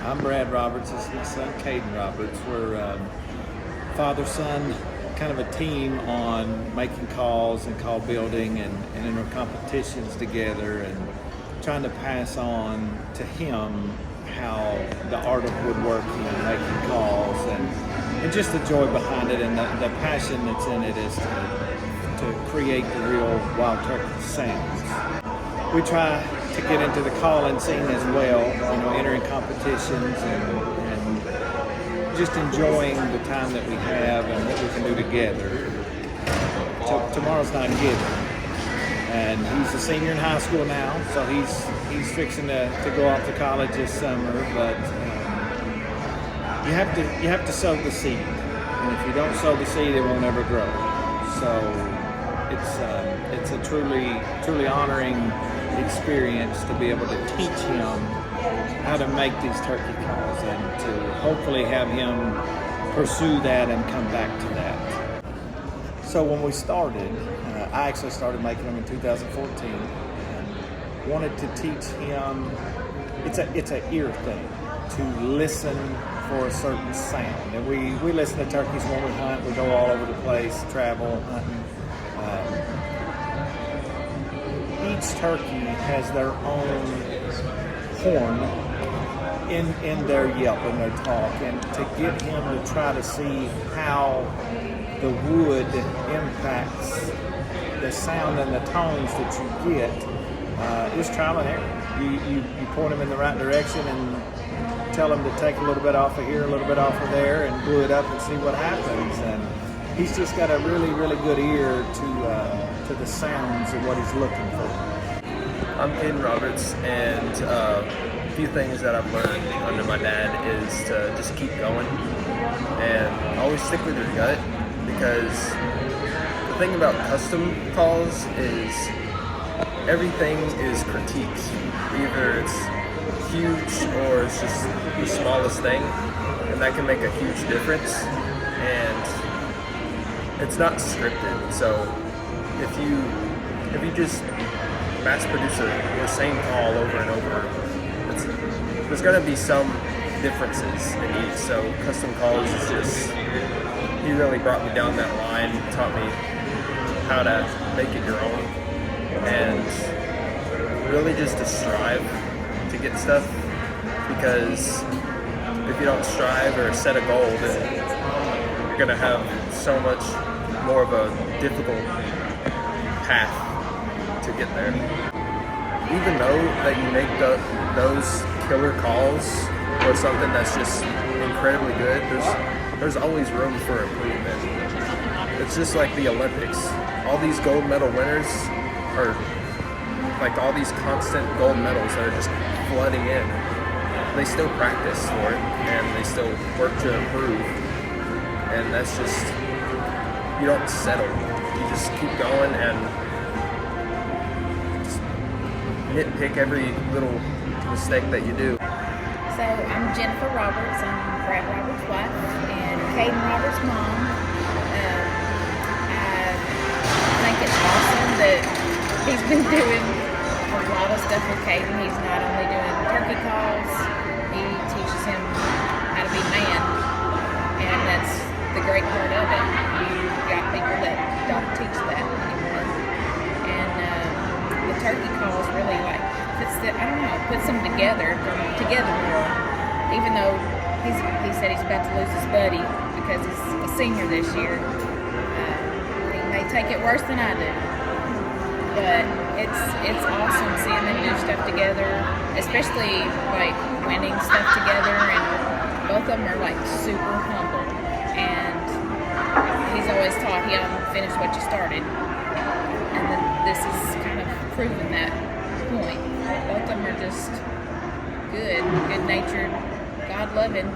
I'm Brad Roberts. This is my son, Caden Roberts. We're father-son, kind of a team on making calls and call building and in our competitions together and trying to pass on to him how the art of woodworking and making calls and just the joy behind it and the passion that's in it is to create the real wild turkey sounds. We try to get into the calling scene as well, entering competitions and just enjoying the time that we have and what we can do together. Tomorrow's not given, and he's a senior in high school now, so he's fixing to go off to college this summer. But you have to sow the seed, and if you don't sow the seed, it won't ever grow. So it's a truly honoring experience to be able to teach him how to make these turkey calls and to hopefully have him pursue that and come back to that. So when we started, I actually started making them in 2014 and wanted to teach him, it's an ear thing, to listen for a certain sound. And we listen to turkeys when we hunt, we go all over the place, travel, hunting. Each turkey has their own horn in their yelp and their talk, and to get him to try to see how the wood impacts the sound and the tones that you get is trial and error. You point him in the right direction and tell him to take a little bit off of here, a little bit off of there, and glue it up and see what happens. And he's just got a really good ear to the sounds of what he's looking for. I'm Caden Roberts, and a few things that I've learned under my dad is to just keep going and always stick with your gut, because the thing about custom calls is everything is critiques. Either it's huge or it's just the smallest thing, and that can make a huge difference. And it's not scripted, so if you just mass produce the same call over and over, there's going to be some differences in each. So custom calls is just, he really brought me down that line, taught me how to make it your own, and really just to strive to get stuff, because if you don't strive or set a goal, then you're going to have so much more of a difficult path to get there. Even though that you make those killer calls or something that's just incredibly good, there's always room for improvement. It's just like the Olympics. All these gold medal winners are like all these constant gold medals that are just flooding in. They still practice for it and they still work to improve. And that's just, you don't settle. You just keep going and nitpick every little mistake that you do. So I'm Jennifer Roberts. I'm Brad Roberts' wife and Caden Roberts' mom. I think it's awesome that he's been doing a lot of stuff with Caden. He's not only doing turkey calls, he teaches him how to be man, and that's the great part of it. You got people that don't teach that anymore, and the turkey calls really puts them together more. Even though he said he's about to lose his buddy because he's a senior this year. He may take it worse than I do, but it's awesome seeing them do stuff together, especially like winning stuff together. And both of them are like super humble, and he's always taught him finish what you started, and this is kind of proving that point. Both of them are just good-natured, God-loving